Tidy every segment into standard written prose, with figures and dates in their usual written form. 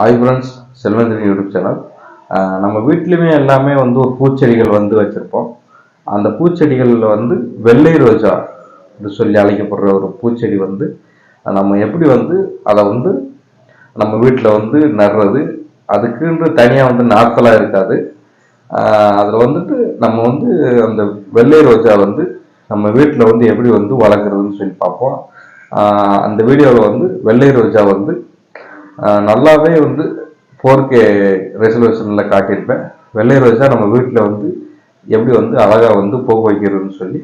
Hi friends, Selvendran YouTube channel. நம்ம வீட்லேயுமே எல்லாமே வந்து ஒரு பூச்செடிகள் வந்து வச்சுருப்போம். அந்த பூச்செடிகளில் வந்து வெள்ளை ரோஜா என்று சொல்லி அழைக்கப்படுற ஒரு பூச்செடி வந்து நம்ம எப்படி வந்து அதை வந்து நம்ம வீட்டில் வந்து நடுறது, அதுக்குன்ற தனியாக வந்து நாட்களாக இருக்காது. அதில் வந்துட்டு நம்ம வந்து அந்த வெள்ளை ரோஜா வந்து நம்ம வீட்டில் வந்து எப்படி வந்து வளர்க்குறதுன்னு சொல்லி பார்ப்போம். அந்த வீடியோவில் வந்து வெள்ளை ரோஜா வந்து நல்லாவே வந்து 4K ரெசல்யூஷனில் காட்டியிருப்பேன். வெள்ளை ரோஜா நம்ம வீட்டில் வந்து எப்படி வந்து அழகாக வந்து பூக்க வைக்கிறதுன்னு சொல்லி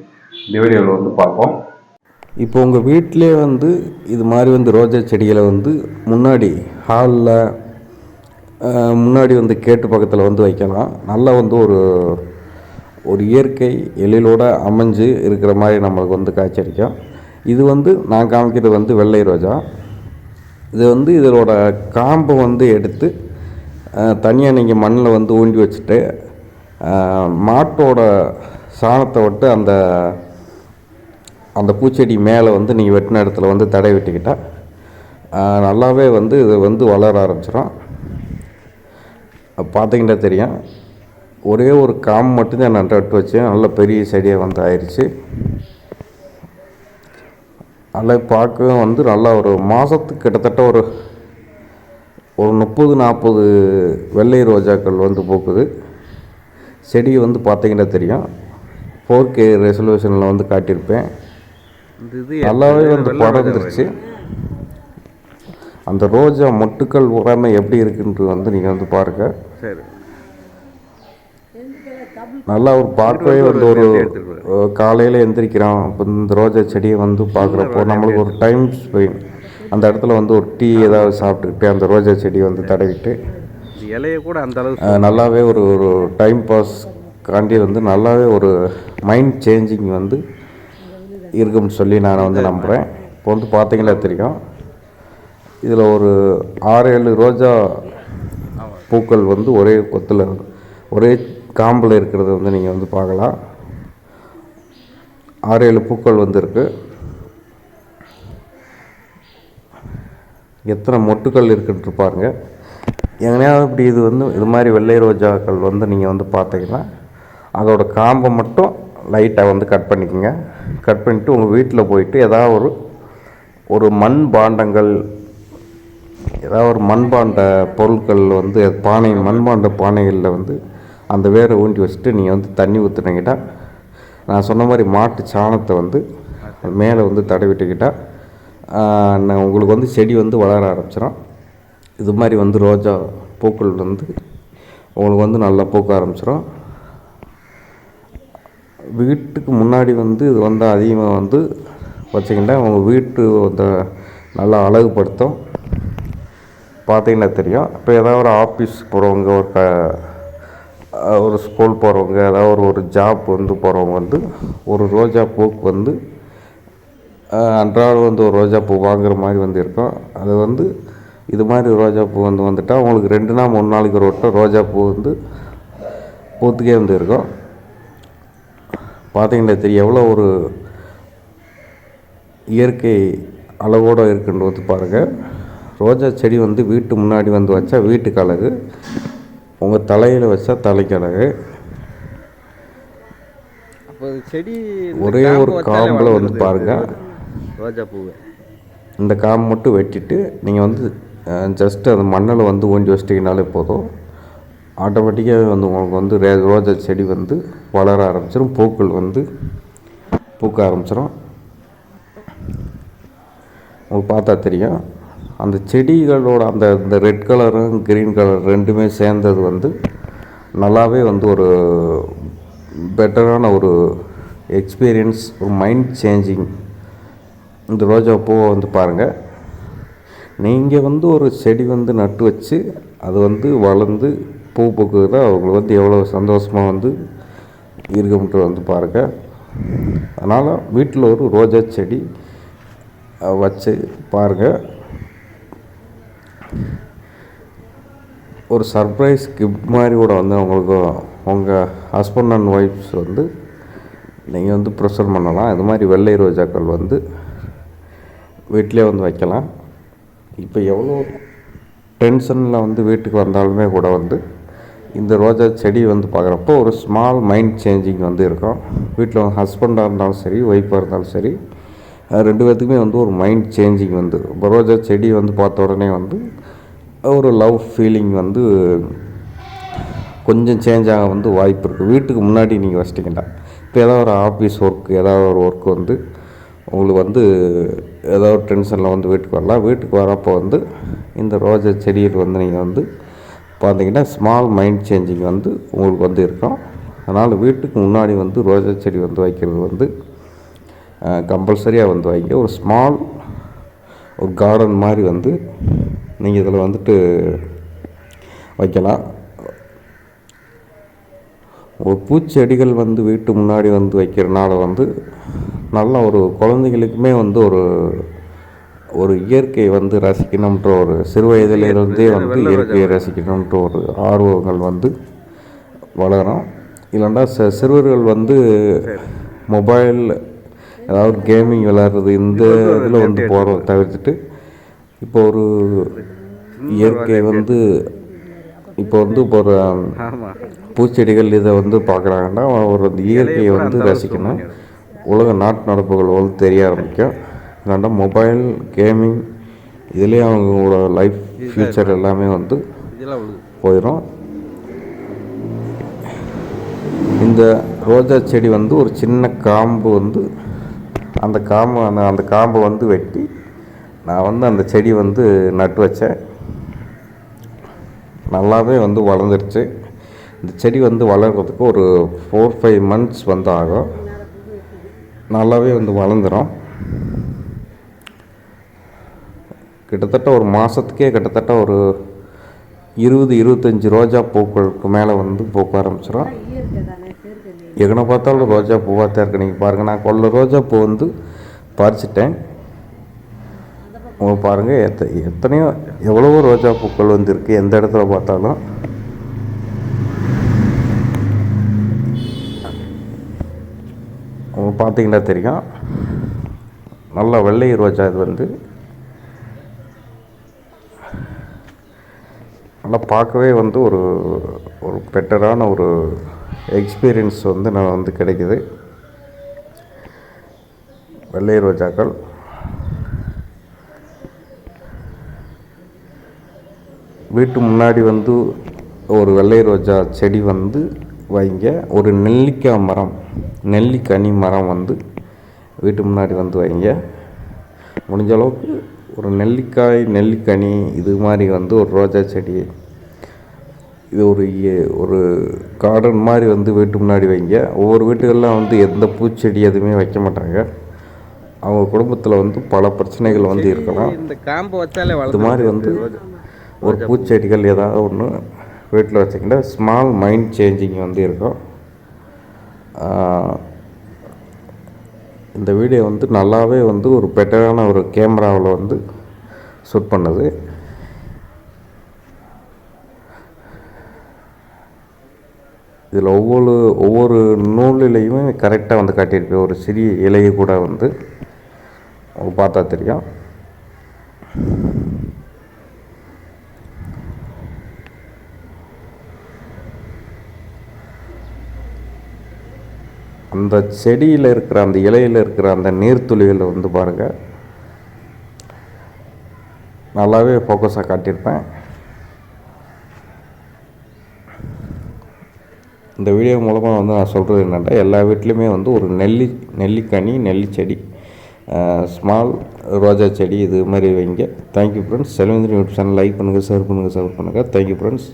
இந்த வீடியோவில் வந்து பார்ப்போம். இப்போ உங்கள் வீட்டிலே வந்து இது மாதிரி வந்து ரோஜா செடிகளை வந்து முன்னாடி ஹாலில் முன்னாடி வந்து கேட்டு பக்கத்தில் வந்து வைக்கலாம். நல்லா வந்து ஒரு இயற்கை எழிலோட அமைஞ்சு இருக்கிற மாதிரி நம்மளுக்கு வந்து காட்சியளிக்கும். இது வந்து நான் காமிக்கிறது வந்து வெள்ளை ரோஜா. இது வந்து இதோட காம்பை வந்து எடுத்து தனியாக நீங்கள் மண்ணில் வந்து ஊண்டி வச்சுட்டு மாட்டோட சாணத்தை விட்டு அந்த அந்த பூச்செடி மேலே வந்து நீங்கள் வெட்டின இடத்துல வந்து தடை விட்டுக்கிட்டால் நல்லாவே வந்து இது வந்து வளர ஆரம்பிச்சிடும். பார்த்தீங்கன்னா தெரியும், ஒரே ஒரு காம்பு மட்டும்தான் நான் நட்டு வச்சேன். நல்ல பெரிய செடியாக வந்து ஆயிடுச்சு. நல்லா பார்க்கவும் வந்து நல்லா ஒரு மாதத்துக்கு கிட்டத்தட்ட ஒரு 30-40 வெள்ளை ரோஜாக்கள் வந்து பூக்குது. செடி வந்து பார்த்திங்கன்னா தெரியும், 4K ரெசல்யூஷனில் வந்து காட்டியிருப்பேன். நல்லாவே வந்து படர்ந்துருச்சு. அந்த ரோஜா மொட்டுக்கள் உராமை எப்படி இருக்குன்றது வந்து நீங்கள் வந்து பாருங்கள். சரி, நல்லா ஒரு பார்க்கவே வந்து ஒரு காலையில் எந்திரிக்கிறோம், இப்போ இந்த ரோஜா செடியை வந்து பார்க்குறப்போ நம்மளுக்கு ஒரு டைம் ஸ்பெயின். அந்த இடத்துல வந்து ஒரு டீ ஏதாவது சாப்பிட்டுக்கிட்டு அந்த ரோஜா செடியை வந்து தடவிட்டு இலையை கூட அந்த அளவுக்கு நல்லாவே ஒரு டைம் பாஸ் காண்டி வந்து நல்லாவே ஒரு மைண்ட் சேஞ்சிங் வந்து இருக்குன்னு சொல்லி நான் வந்து நம்புகிறேன். இப்போ வந்து பார்த்தீங்கன்னா தெரியும், இதில் ஒரு 6-7 ரோஜா பூக்கள் வந்து ஒரே கொத்தில் ஒரே காம்பில் இருக்கிறத வந்து நீங்கள் வந்து பார்க்கலாம். 6-7 பூக்கள் வந்து இருக்குது. எத்தனை மொட்டுக்கள் இருக்குன்ட்டு பாருங்கள். எங்கனையாவது இப்படி இது வந்து இது மாதிரி வெள்ளை ரோஜாக்கள் வந்து நீங்கள் வந்து பார்த்தீங்கன்னா அதோட காம்பை மட்டும் லைட்டாக வந்து கட் பண்ணிக்கோங்க. கட் பண்ணிவிட்டு உங்கள் வீட்டில் போயிட்டு ஏதாவது ஒரு மண் பாண்டங்கள், ஏதாவது ஒரு மண்பாண்ட பொருட்கள் வந்து மண்பாண்ட பானைகளில் வந்து அந்த வேரை ஊண்டி வச்சுட்டு நீங்கள் வந்து தண்ணி ஊற்றுனீங்கன்னா, நான் சொன்ன மாதிரி மாட்டு சாணத்தை வந்து மேலே வந்து தடவிட்டுக்கிட்டால் உங்களுக்கு வந்து செடி வந்து வளர ஆரம்பிச்சிடும். இது மாதிரி வந்து ரோஜா பூக்கள் வந்து உங்களுக்கு வந்து நல்லா பூக்க ஆரம்பிச்சிடும். வீட்டுக்கு முன்னாடி வந்து இது வந்து அதிகமாக வந்து வச்சிங்கன்னா உங்கள் வீட்டு வந்து நல்லா அழகுபடுத்தும். பார்த்தீங்கன்னா தெரியும், இப்போ ஏதாவது ஒரு ஆஃபீஸ் போகிறவங்க, ஒரு ஸ்கூல் போகிறவங்க, ஏதாவது ஒரு ஜாப் வந்து போகிறவங்க வந்து ஒரு ரோஜா பூக்கு வந்து அன்றாடம் வந்து ஒரு ரோஜா பூ வாங்குற மாதிரி வந்து இருக்கும். அது வந்து இது மாதிரி ரோஜா பூ வந்து வந்துட்டால் உங்களுக்கு 2 நாள் 3 நாளைக்கு ஒரு வட்டம் ரோஜா பூ வந்து பூத்துக்கே வந்து இருக்கும். பார்த்தீங்கன்னா தெரியும் எவ்வளோ ஒரு இயற்கை அளவோடு இருக்குன்னு வந்து பாருங்கள். ரோஜா செடி வந்து வீட்டு முன்னாடி வந்து வச்சா வீட்டுக்கு அழகு, உங்கள் தலையில் வச்சா தலைக்கு அழகு. அப்போ செடி ஒரே ஒரு காம்பில் வந்து பாருங்கள், ரோஜா பூவை இந்த காம்பு மட்டும் வெட்டிட்டு நீங்கள் வந்து ஜஸ்ட்டு அந்த மண்ணில் வந்து ஊண்டி வச்சிட்டிங்கனாலே போதும். ஆட்டோமேட்டிக்காக வந்து உங்களுக்கு வந்து ரோஜா செடி வந்து வளர ஆரம்பிச்சிடும், பூக்கள் வந்து பூக்க ஆரம்பிச்சிடும். உங்களுக்கு பார்த்தா தெரியும், அந்த செடிகளோட இந்த ரெட் கலரும் க்ரீன் கலர் ரெண்டுமே சேர்ந்தது வந்து நல்லாவே வந்து ஒரு பெட்டரான ஒரு எக்ஸ்பீரியன்ஸ், ஒரு மைண்ட் சேஞ்சிங். இந்த ரோஜா பூவை வந்து பாருங்கள், நீங்கள் வந்து ஒரு செடி வந்து நட்டு வச்சு அது வந்து வளர்ந்து பூ பூக்குதுன்னா அவங்களுக்கு வந்து எவ்வளோ சந்தோஷமாக வந்து இருக்கும்ட்டு வந்து பாருங்கள். அதனால் வீட்டில் ஒரு ரோஜா செடி வச்சு பாருங்கள். ஒரு சர்ப்ரைஸ் கிஃப்ட் மாதிரி கூட வந்து உங்களுக்கு உங்கள் ஹஸ்பண்ட் அண்ட் ஒய்ஃப்ஸ் வந்து நீங்கள் வந்து ப்ரெசென்ட் பண்ணலாம். இது மாதிரி வெள்ளை ரோஜாக்கள் வந்து வீட்டிலே வந்து வைக்கலாம். இப்போ எவ்வளோ டென்ஷனில் வந்து வீட்டுக்கு வந்தாலுமே கூட வந்து இந்த ரோஜா செடி வந்து பார்க்குறப்போ ஒரு ஸ்மால் மைண்ட் சேஞ்சிங் வந்து இருக்கும். வீட்டில் ஹஸ்பண்டாக இருந்தாலும் சரி, ஒய்ஃபாக இருந்தாலும் சரி, ரெண்டு பேர்த்துக்குமே வந்து ஒரு மைண்ட் சேஞ்சிங் வந்து இப்போ ரோஜா செடி வந்து பார்த்த உடனே வந்து ஒரு லவ் ஃபீலிங் வந்து கொஞ்சம் சேஞ்ச் ஆக வந்து வாய்ப்பு இருக்குது. வீட்டுக்கு முன்னாடி நீங்கள் வச்சிட்டிங்கன்னா இப்போ ஏதாவது ஒரு ஆஃபீஸ் ஒர்க், ஏதாவது ஒரு ஒர்க் வந்து உங்களுக்கு வந்து ஏதாவது டென்ஷனில் வந்து வீட்டுக்கு வரலாம். வீட்டுக்கு வரப்போ வந்து இந்த ரோஜா செடியில் வந்து நீங்கள் வந்து பார்த்தீங்கன்னா ஸ்மால் மைண்ட் சேஞ்சிங் வந்து உங்களுக்கு வந்து இருக்கும். அதனால் வீட்டுக்கு முன்னாடி வந்து ரோஜா செடி வந்து வைக்கிறது வந்து கம்பல்சரியாக வந்து வைங்க. ஒரு ஸ்மால் ஒரு கார்டன் மாதிரி வந்து நீங்கள் இதில் வந்துட்டு வைக்கலாம். ஒரு பூச்செடிகள் வந்து வீட்டு முன்னாடி வந்து வைக்கிறனால வந்து நல்ல ஒரு குழந்தைகளுக்குமே வந்து ஒரு இயற்கையை வந்து ரசிக்கணுன்ற ஒரு சிறு வயதிலிருந்தே வந்து இயற்கையை ரசிக்கணுன்ற ஒரு ஆர்வங்கள் வந்து வளரும். இல்லைன்னா சிறுவர்கள் வந்து மொபைல் ஏதாவது கேமிங் விளையாடுறது இந்த இதில் வந்து போகிறத தவிர்த்துட்டு இப்போ ஒரு இயற்கை வந்து இப்போ ஒரு பூச்செடிகள் இதை வந்து பார்க்குறாங்கன்னா ஒரு இயற்கையை வந்து ரசிக்கணும். உலக நாட்டு நடப்புகள் வந்து தெரிய ஆரம்பிக்கும். இல்லைன்னா மொபைல் கேமிங் இதுலேயே அவங்களோட லைஃப் ஃப்யூச்சர் எல்லாமே வந்து போயிடும். இந்த ரோஜா செடி வந்து ஒரு சின்ன காம்பு வந்து அந்த காம்பை வந்து வெட்டி நான் வந்து அந்த செடி வந்து நட்டு வச்சேன். நல்லாவே வந்து வளர்ந்துருச்சு. இந்த செடி வந்து வளர்கிறதுக்கு ஒரு 4-5 months வந்து ஆகும். நல்லாவே வந்து வளர்ந்துடும். கிட்டத்தட்ட ஒரு மாதத்துக்கே கிட்டத்தட்ட ஒரு 20-25 ரோஜா பூக்களுக்கு மேலே வந்து பூக்க ஆரம்பிச்சிடும். எங்கன பார்த்தாலும் ரோஜா பூவாக தான் இருக்குது. நீங்கள் பாருங்கள், நான் கொள்ள ரோஜா பூ வந்து பறிச்சிட்டேன். உங்களுக்கு பாருங்கள் எத்தனையோ எவ்வளவோ ரோஜா பூக்கள் வந்து இருக்குது. எந்த இடத்துல பார்த்தாலும் உங்களுக்கு பார்த்தீங்கன்னா தெரியும். நல்லா வெள்ளை ரோஜா இது வந்து நல்லா பார்க்கவே வந்து ஒரு பெட்டரான ஒரு எக்ஸ்பீரியன்ஸ் வந்து நான் வந்து கிடைக்குது. வெள்ளை ரோஜாக்கள் வீட்டு முன்னாடி வந்து ஒரு வெள்ளை ரோஜா செடி வந்து வைங்க. ஒரு நெல்லிக்காய் மரம், நெல்லிக்கனி மரம் வந்து வீட்டு முன்னாடி வந்து வைங்க. முடிஞ்ச அளவுக்கு ஒரு நெல்லிக்கனி இது மாதிரி வந்து ஒரு ரோஜா செடி, இது ஒரு கார்டன் மாதிரி வந்து வீட்டு முன்னாடி வைங்க. ஒவ்வொரு வீட்டுகள்லாம் வந்து எந்த பூச்செடி எதுவுமே வைக்க மாட்டாங்க. அவங்க குடும்பத்தில் வந்து பல பிரச்சனைகள் வந்து இருக்கலாம். இது மாதிரி வந்து ஒரு பூச்செடிகள் ஏதாவது ஒன்று வீட்டில் வச்சிங்கன்னா ஸ்மால் மைண்ட் சேஞ்சிங் வந்து இருக்கும். இந்த வீடியோ வந்து நல்லாவே வந்து ஒரு பெட்டரான ஒரு கேமராவில் வந்து ஷூட் பண்ணது. இதில் ஒவ்வொரு நூலிலையுமே கரெக்டாக வந்து காட்டியிருப்பேன். ஒரு சிறிய இலையை கூட வந்து பார்த்தா தெரியும். அந்த செடியில் இருக்கிற அந்த இலையில் இருக்கிற அந்த நீர்த்துளிகளை வந்து பாருங்கள், நல்லாவே ஃபோக்கஸாக காட்டியிருப்பேன். இந்த வீடியோ மூலமாக வந்து நான் சொல்கிறது என்னென்னா, எல்லா வீட்லேயுமே வந்து ஒரு நெல்லிக்கனி, நெல்லி செடி, ஸ்மால் ரோஜா செடி இது மாதிரி வைங்க. Thank you friends. Selvendran YouTube channel like பண்ணுங்கள், ஷேர் பண்ணுங்கள், சப்ஸ்கிரைப் பண்ணுங்கள். Thank you friends.